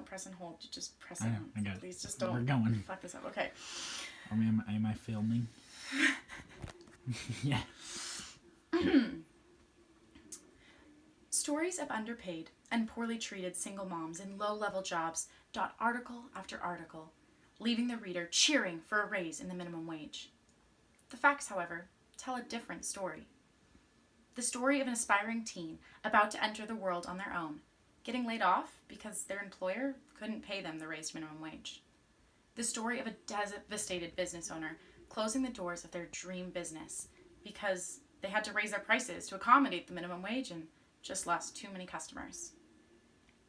press and hold. You just press I it. know, I got it. Please just We're don't going. fuck this up. Okay. Am I filming? Yeah. Stories of underpaid and poorly treated single moms in low-level jobs dot article after article, leaving the reader cheering for a raise in the minimum wage. The facts, however, tell a different story. The story of an aspiring teen about to enter the world on their own, getting laid off because their employer couldn't pay them the raised minimum wage. The story of a devastated business owner closing the doors of their dream business because they had to raise their prices to accommodate the minimum wage and just lost too many customers.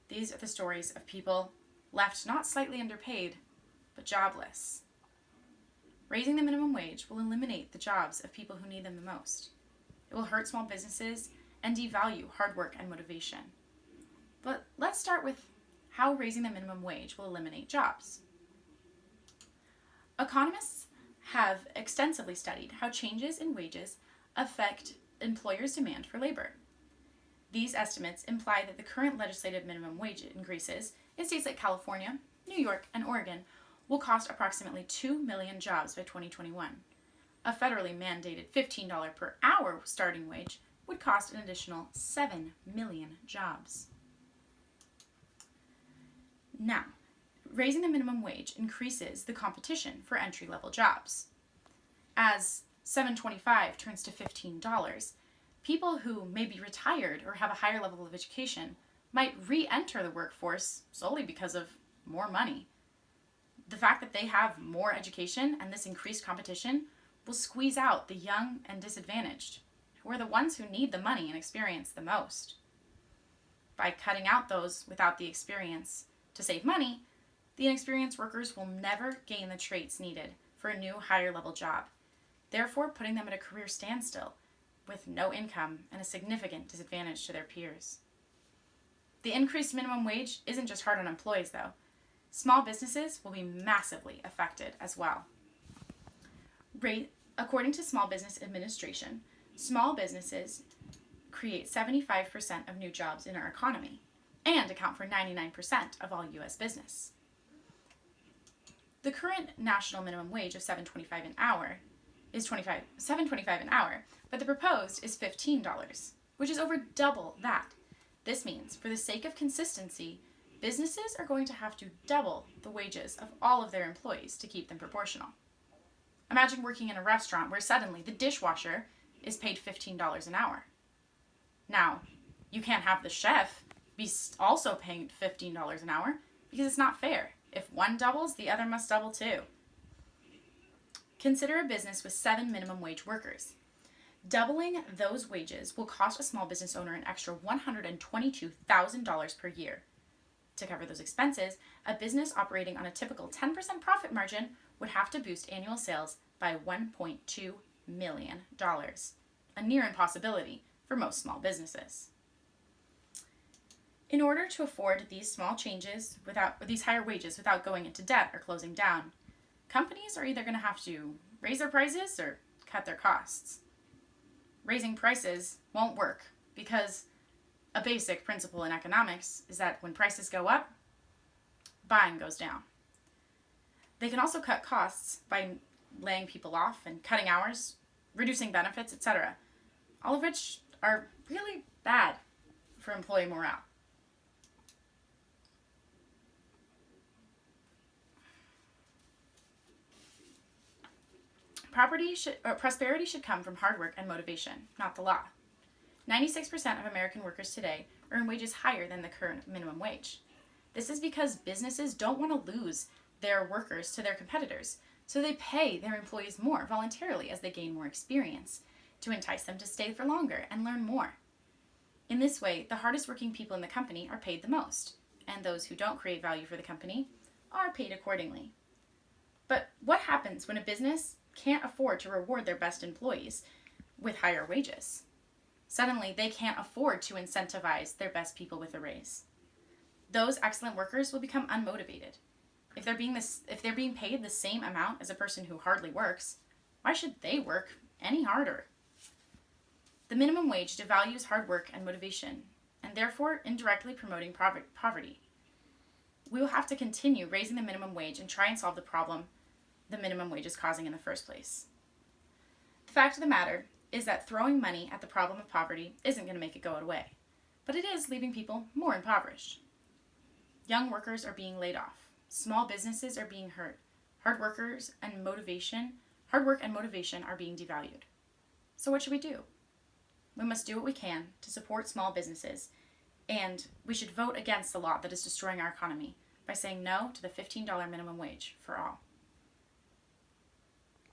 These are the stories of people left not slightly underpaid, but jobless. Raising the minimum wage will eliminate the jobs of people who need them the most. It will hurt small businesses and devalue hard work and motivation. But let's start with how raising the minimum wage will eliminate jobs. Economists have extensively studied how changes in wages affect employers' demand for labor. These estimates imply that the current legislative minimum wage increases in states like California, New York, and Oregon will cost approximately 2 million jobs by 2021. A federally mandated $15 per hour starting wage would cost an additional 7 million jobs. Now, raising the minimum wage increases the competition for entry-level jobs. As $7.25 turns to $15, people who may be retired or have a higher level of education might re-enter the workforce solely because of more money. The fact that they have more education and this increased competition will squeeze out the young and disadvantaged, who are the ones who need the money and experience the most. By cutting out those without the experience to save money, the inexperienced workers will never gain the traits needed for a new higher level job, therefore putting them at a career standstill with no income and a significant disadvantage to their peers. The increased minimum wage isn't just hard on employees, though. Small businesses will be massively affected as well. According to Small Business Administration, small businesses create 75% of new jobs in our economy and account for 99% of all U.S. business. The current national minimum wage of $7.25 an hour is $7.25 an hour, but the proposed is $15, which is over double that. This means, for the sake of consistency, businesses are going to have to double the wages of all of their employees to keep them proportional. Imagine working in a restaurant where suddenly the dishwasher is paid $15 an hour. Now, you can't have the chef be also paying $15 an hour because it's not fair. If one doubles, the other must double too. Consider a business with 7 minimum wage workers. Doubling those wages will cost a small business owner an extra $122,000 per year. To cover those expenses, a business operating on a typical 10% profit margin would have to boost annual sales by $1.2 million, a near impossibility for most small businesses. In order to afford these small changes these higher wages without going into debt or closing down, companies are either going to have to raise their prices or cut their costs. Raising prices won't work because a basic principle in economics is that when prices go up, buying goes down. They can also cut costs by laying people off and cutting hours, reducing benefits, etc., all of which are really bad for employee morale. Prosperity should come from hard work and motivation, not the law. 96% of American workers today earn wages higher than the current minimum wage. This is because businesses don't want to lose their workers to their competitors, so they pay their employees more voluntarily as they gain more experience to entice them to stay for longer and learn more. In this way, the hardest working people in the company are paid the most, and those who don't create value for the company are paid accordingly. But what happens when a business can't afford to reward their best employees with higher wages? Suddenly, they can't afford to incentivize their best people with a raise. Those excellent workers will become unmotivated. If they're being paid the same amount as a person who hardly works, why should they work any harder? The minimum wage devalues hard work and motivation, and therefore indirectly promoting poverty. we will have to continue raising the minimum wage and try and solve the problem the minimum wage is causing in the first place. The fact of the matter is that throwing money at the problem of poverty isn't going to make it go away, but it is leaving people more impoverished. Young workers are being laid off. Small businesses are being hurt. Hard work and motivation are being devalued. So what should we do? We must do what we can to support small businesses, and we should vote against the law that is destroying our economy by saying no to the $15 minimum wage for all.